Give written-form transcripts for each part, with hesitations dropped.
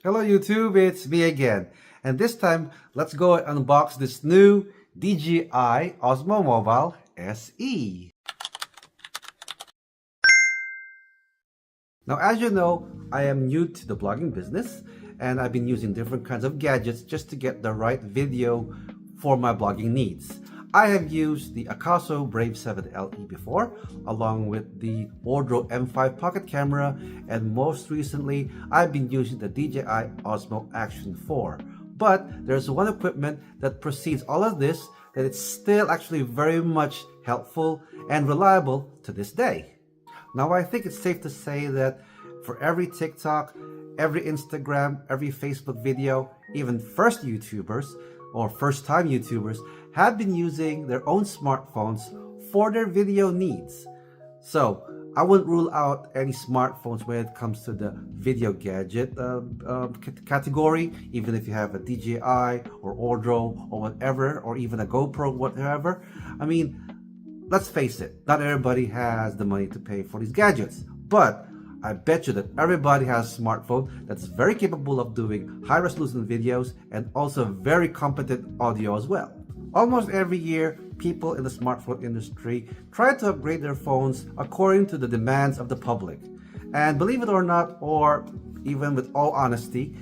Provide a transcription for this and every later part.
Hello YouTube, it's me again. And this time, let's go and unbox this new DJI Osmo Mobile SE. Now, as you know, I am new to the blogging business and I've been using different kinds of gadgets just to get the right video for my blogging needs. I have used the Akaso Brave 7 LE before, along with the Ordro M5 pocket camera, and most recently, I've been using the DJI Osmo Action 4. But there's one equipment that precedes all of this that it's still actually very much helpful and reliable to this day. Now, I think it's safe to say that for every TikTok, every Instagram, every Facebook video, even first YouTubers or first-time YouTubers have been using their own smartphones for their video needs. So I wouldn't rule out any smartphones when it comes to the video gadget category, even if you have a DJI or Ordro or whatever, or even a GoPro, whatever. I mean, let's face it, not everybody has the money to pay for these gadgets, but I bet you that everybody has a smartphone that's very capable of doing high-resolution videos and also very competent audio as well. Almost every year, people in the smartphone industry try to upgrade their phones according to the demands of the public. And believe it or not, or even with all honesty,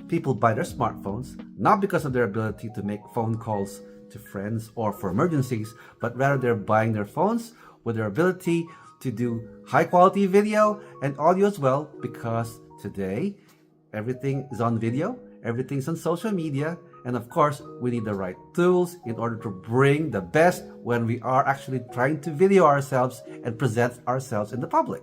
people buy their smartphones not because of their ability to make phone calls to friends or for emergencies, but rather they're buying their phones with their ability to do high quality video and audio as well, because today everything is on video, everything's on social media, and of course we need the right tools in order to bring the best when we are actually trying to video ourselves and present ourselves in the public.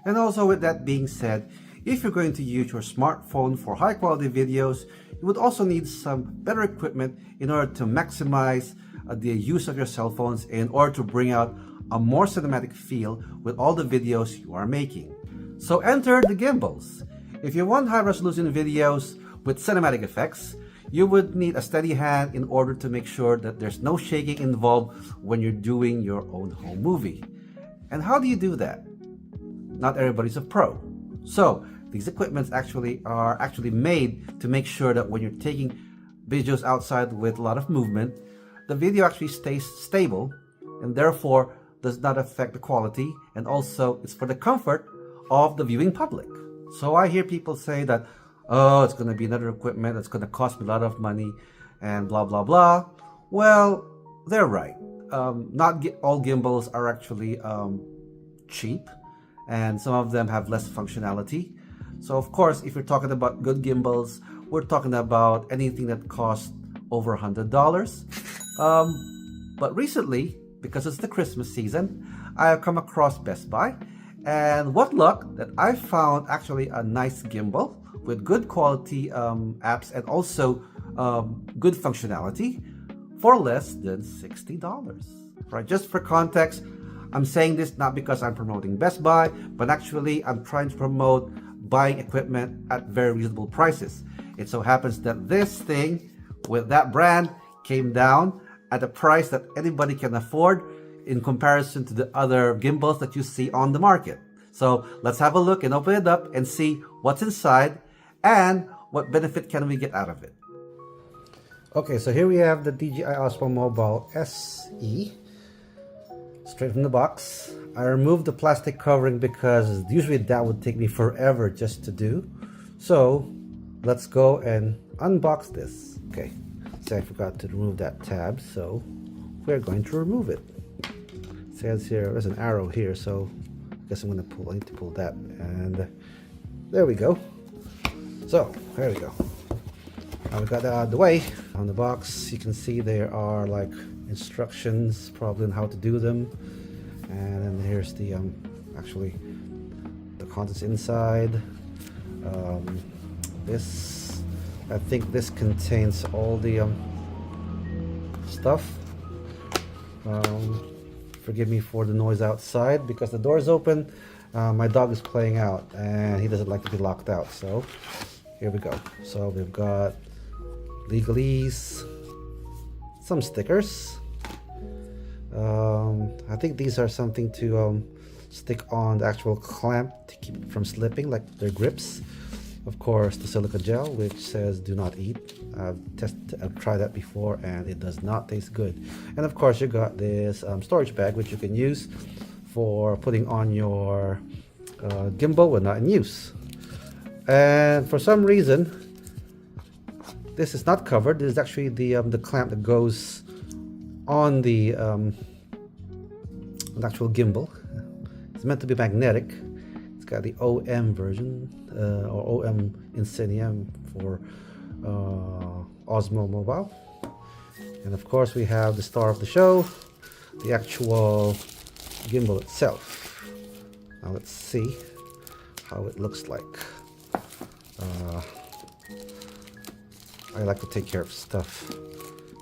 And also, with that being said, if you're going to use your smartphone for high quality videos, you would also need some better equipment in order to maximize the use of your cell phones in order to bring out a more cinematic feel with all the videos you are making. So enter the gimbals. If you want high resolution videos with cinematic effects, you would need a steady hand in order to make sure that there's no shaking involved when you're doing your own home movie. And how do you do that? Not everybody's a pro. So these equipments are actually made to make sure that when you're taking videos outside with a lot of movement, the video actually stays stable and therefore does not affect the quality, and also it's for the comfort of the viewing public. So I hear people say that, oh, it's going to be another equipment that's going to cost me a lot of money and blah blah blah. Well, they're right. Not all gimbals are actually cheap, and some of them have less functionality. So of course, if you're talking about good gimbals, we're talking about anything that costs over $100. But recently, because it's the Christmas season, I have come across Best Buy, and what luck that I found actually a nice gimbal with good quality apps and also good functionality for less than $60. Right? Just for context, I'm saying this not because I'm promoting Best Buy, but actually I'm trying to promote buying equipment at very reasonable prices. It so happens that this thing with that brand came down at a price that anybody can afford in comparison to the other gimbals that you see on the market. So let's have a look and open it up and see what's inside and what benefit can we get out of it. Okay, so here we have the DJI Osmo Mobile SE, straight from the box. I removed the plastic covering because usually that would take me forever just to do. So let's go and unbox this. Okay, so I forgot to remove that tab, so we're going to remove it. It says here, there's an arrow here, so I guess I need to pull that, and there we go. So there we go. Now we got that out of the way. On the box, you can see there are like instructions probably on how to do them, and then here's the actually the contents inside. I think this contains all the stuff. Forgive me for the noise outside because the door is open. My dog is playing out and he doesn't like to be locked out. So here we go. So we've got legalese, some stickers. I think these are something to stick on the actual clamp to keep it from slipping, like their grips. Of course, the silica gel, which says do not eat. I've tried that before and it does not taste good. And of course, you got this storage bag, which you can use for putting on your gimbal when not in use. And for some reason, this is not covered. This is actually the clamp that goes on the actual gimbal. It's meant to be magnetic. It's got the OM version, or OM Insignia for Osmo Mobile. And of course we have the star of the show, the actual gimbal itself. Now let's see how it looks like. I like to take care of stuff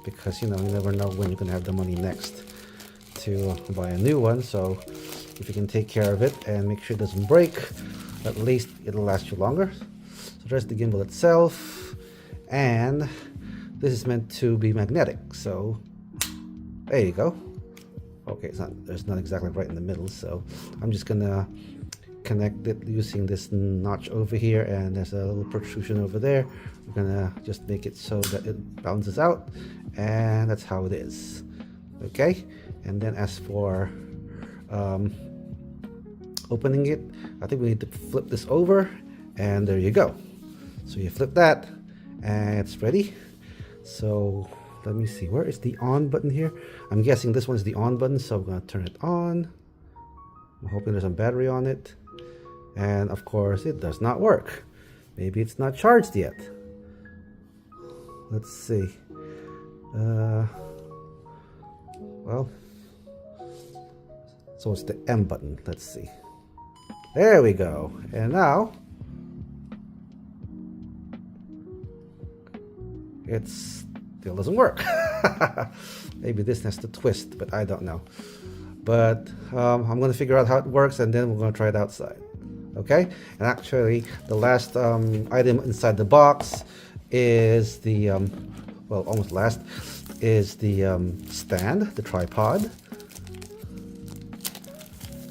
because, you know, you never know when you're going to have the money next to buy a new one. So if you can take care of it and make sure it doesn't break, at least it'll last you longer. So there's the gimbal itself, and this is meant to be magnetic. So there you go. Okay, it's not exactly right in the middle, so I'm just gonna connect it using this notch over here, and there's a little protrusion over there. We're gonna just make it so that it bounces out, and that's how it is. Okay, and then as for opening it, I think we need to flip this over, and there you go. So you flip that and it's ready. So let me see, where is the on button here? I'm guessing this one is the on button, so I'm gonna turn it on. I'm hoping there's some battery on it, and of course it does not work. Maybe it's not charged yet. Let's see. Well, so it's the M button. Let's see. There we go. And now it still doesn't work. Maybe this has to twist, but I don't know. But I'm going to figure out how it works, and then we're going to try it outside. Okay? And actually, the last item inside the box is the, well, almost last, is the stand, the tripod.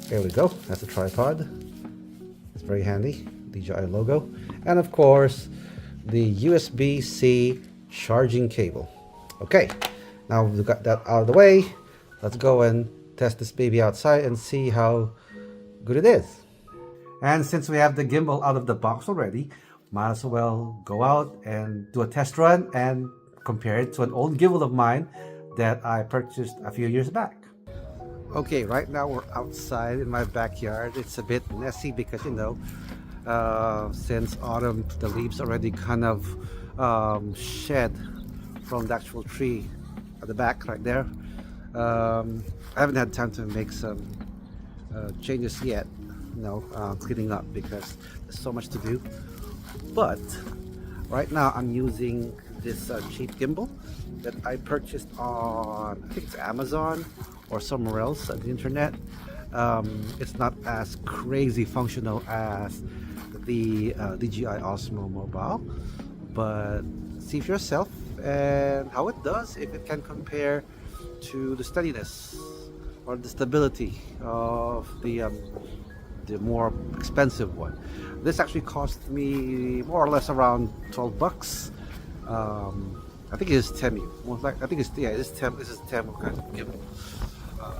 There we go. That's the tripod. It's very handy. DJI logo. And of course, the USB-C charging cable. Okay, now we've got that out of the way. Let's go and test this baby outside and see how good it is. And since we have the gimbal out of the box already, might as well go out and do a test run and compare it to an old gimbal of mine that I purchased a few years back. Okay, right now we're outside in my backyard. It's a bit messy because, you know, since autumn, the leaves already kind of shed from the actual tree at the back right there. I haven't had time to make some changes yet, you know, cleaning up because there's so much to do. But right now I'm using this cheap gimbal that I purchased on, I think it's Amazon or somewhere else on the internet. It's not as crazy functional as the DJI Osmo Mobile, but see for yourself and how it does, if it can compare to the steadiness or the stability of the more expensive one. This actually cost me more or less around 12 bucks. I think it is Temu. Well, I think it's, yeah, it's Temu. This is Temu kind of gimbal.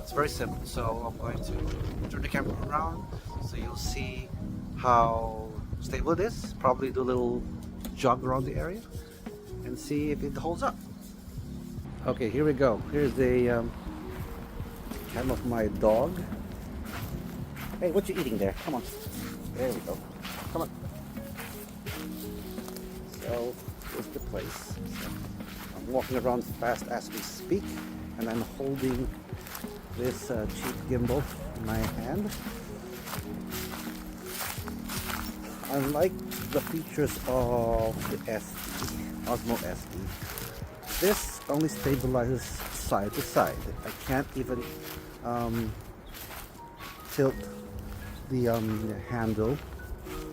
It's very simple. So I'm going to turn the camera around so you'll see how stable it is. Probably do a little jog around the area and see if it holds up. Okay, here we go. Here's the cam of my dog. Hey, what you eating there? Come on. There we go. Come on. So, here's the place. So, I'm walking around fast as we speak, and I'm holding this cheap gimbal in my hand. I like the features of the SE, Osmo SE. This only stabilizes side to side. I can't even tilt the handle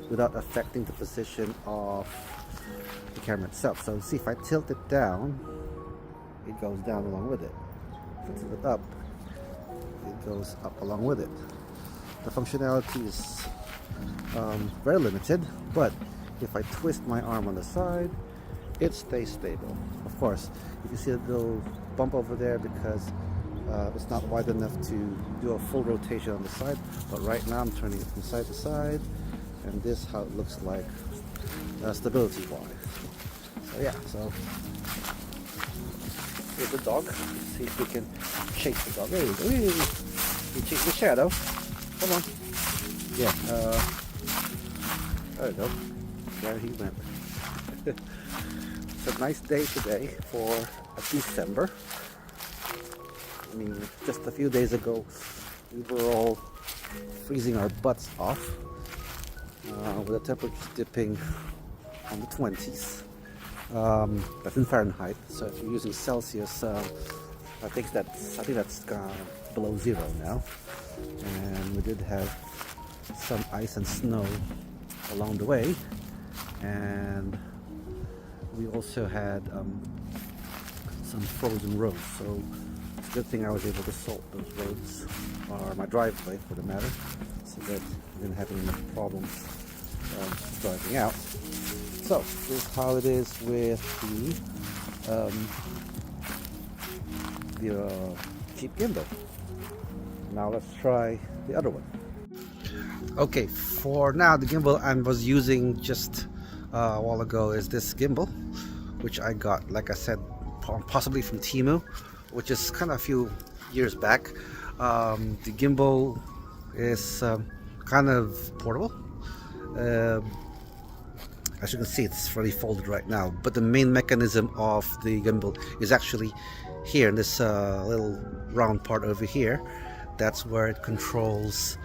without affecting the position of the camera itself. So see, if I tilt it down, it goes down along with it. If I tilt it up, it goes up along with it. The functionality is very limited, but if I twist my arm on the side, it stays stable. Of course, you can see a little bump over there because it's not wide enough to do a full rotation on the side, but right now I'm turning it from side to side, and this is how it looks like stability wise. So yeah, so here's the dog. Let's see if we can chase the dog. There we go. We chase the shadow. Come on. Yeah, there we go. There he went. It's a nice day today for December. I mean, just a few days ago, we were all freezing our butts off with the temperature dipping on the 20s. That's in Fahrenheit. So if you're using Celsius, I think that's below zero now. And we did have some ice and snow along the way, and we also had some frozen roads. So it's a good thing I was able to salt those roads, or my driveway for the matter, so that I didn't have any problems driving out. So this is how it is with the cheap gimbal. Now let's try the other one. Okay, for now the gimbal I was using just a while ago is this gimbal, which I got, like I said, possibly from Temu, which is kind of a few years back. The gimbal is kind of portable. As you can see, it's fully folded right now, but the main mechanism of the gimbal is actually here in this little round part over here. That's where it controls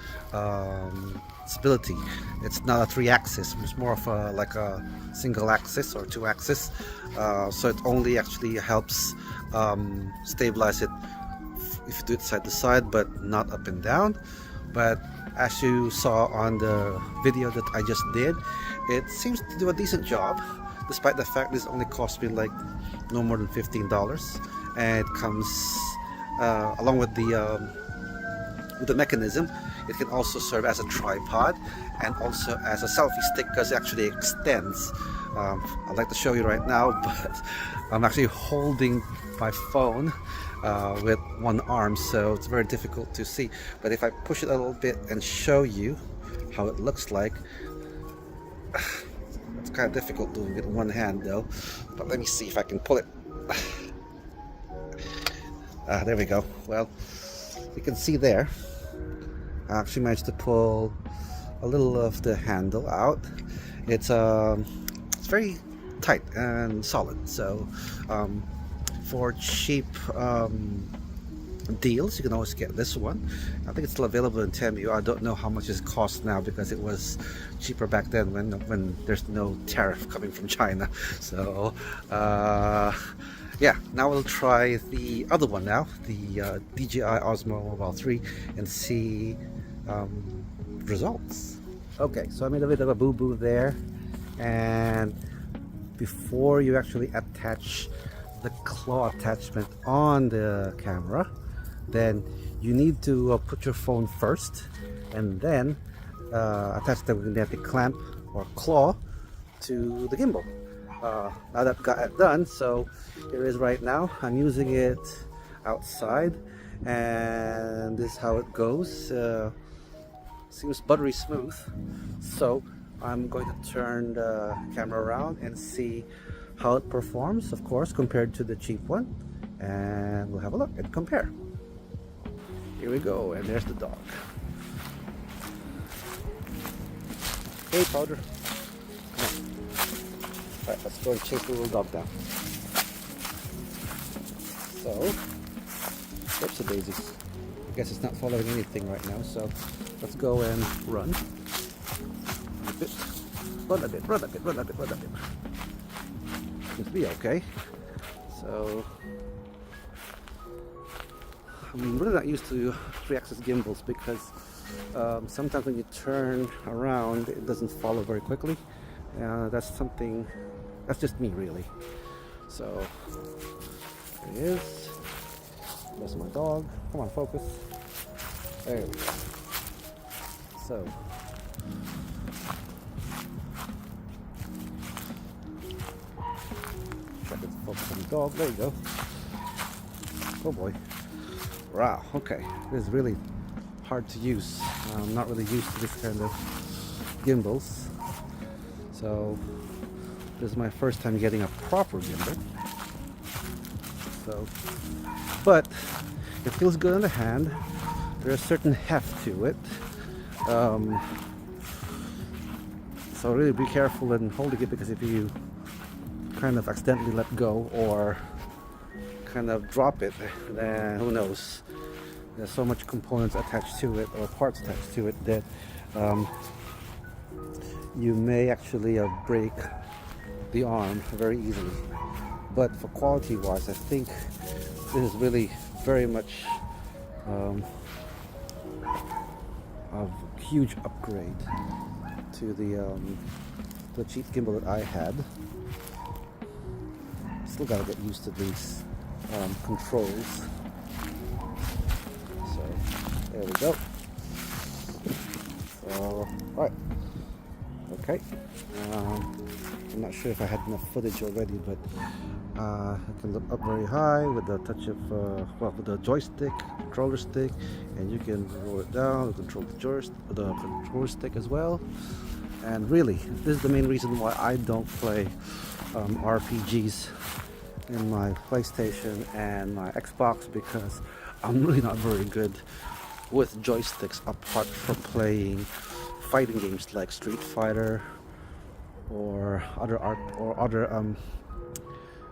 stability. It's not a 3-axis, it's more of like a single axis or 2-axis, so it only actually helps stabilize it if you do it side to side, but not up and down. But as you saw on the video that I just did, it seems to do a decent job, despite the fact this only cost me like no more than $15, and it comes along with the mechanism. It can also serve as a tripod and also as a selfie stick, because it actually extends. I'd like to show you right now, but I'm actually holding my phone with one arm, so it's very difficult to see. But if I push it a little bit and show you how it looks like, it's kind of difficult doing it in one hand though, but let me see if I can pull it. There we go. Well, you can see there, I actually managed to pull a little of the handle out. It's very tight and solid, so for cheap deals you can always get this one. I think it's still available in Temu. I don't know how much it costs now, because it was cheaper back then when there's no tariff coming from China. So yeah, now we'll try the other one now, the DJI Osmo Mobile 3, and see results. Okay, so I made a bit of a boo-boo there, and before you actually attach the claw attachment on the camera, then you need to put your phone first, and then attach the magnetic clamp or claw to the gimbal. Now that I've got it done, so here it is right now. I'm using it outside, and this is how it goes. Seems buttery smooth. So I'm going to turn the camera around and see how it performs, of course, compared to the cheap one, and we'll have a look and compare. Here we go, and there's the dog. Hey, Powder. Come on. Alright, let's go and chase the little dog down. So, oops, the daisies. I guess it's not following anything right now, so let's go and run. A bit. Run a bit, run a bit, run a bit, run a bit. Seems to be okay. So, I'm really not used to 3-axis gimbals, because sometimes when you turn around it doesn't follow very quickly. That's just me really. So there he is. That's my dog. Come on, focus. There we go. So if I can focus on the dog. There you go. Oh boy. Wow, okay. This is really hard to use. I'm not really used to this kind of gimbals. So this is my first time getting a proper gimbal. So, but it feels good in the hand. There's a certain heft to it. So really be careful in holding it, because if you kind of accidentally let go or kind of drop it, then who knows, there's so much components attached to it or parts attached to it that you may actually break the arm very easily. But for quality wise, I think this is really very much a huge upgrade to the cheap gimbal that I had. Still gotta get used to these controls. So there we go. So right, okay. I'm not sure if I had enough footage already, but I can look up very high with the touch of with the joystick, controller stick, and you can roll it down, control the controller stick as well. And really, this is the main reason why I don't play RPGs in my PlayStation and my Xbox, because I'm really not very good with joysticks, apart from playing fighting games like Street Fighter or other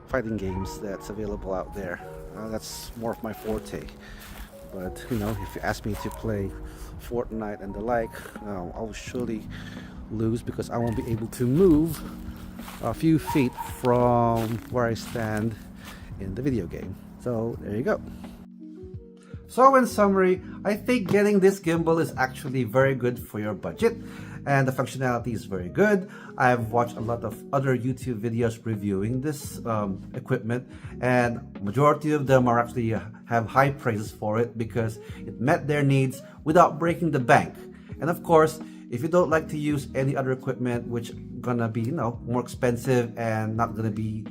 fighting games that's available out there. That's more of my forte. But you know, if you ask me to play Fortnite and the like, I'll surely lose, because I won't be able to move a few feet from where I stand in the video game. So there you go. So in summary, I think getting this gimbal is actually very good for your budget, and the functionality is very good. I've watched a lot of other YouTube videos reviewing this equipment, and majority of them are actually have high praises for it, because it met their needs without breaking the bank. And of course, if you don't like to use any other equipment which gonna be, you know, more expensive and not gonna be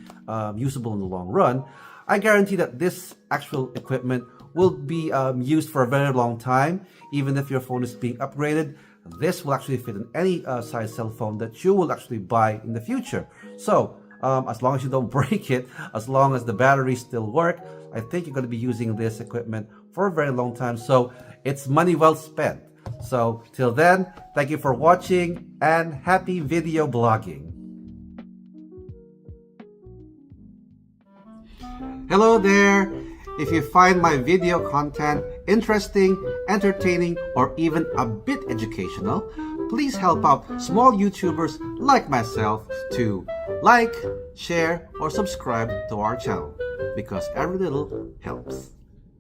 usable in the long run, I guarantee that this actual equipment will be used for a very long time. Even if your phone is being upgraded, this will actually fit in any size cell phone that you will actually buy in the future. So as long as you don't break it, as long as the batteries still work, I think you're going to be using this equipment for a very long time. So it's money well spent. So till then, thank you for watching, and happy video blogging. Hello there. If you find my video content interesting, entertaining, or even a bit educational, please help out small YouTubers like myself to like, share, or subscribe to our channel, because every little helps.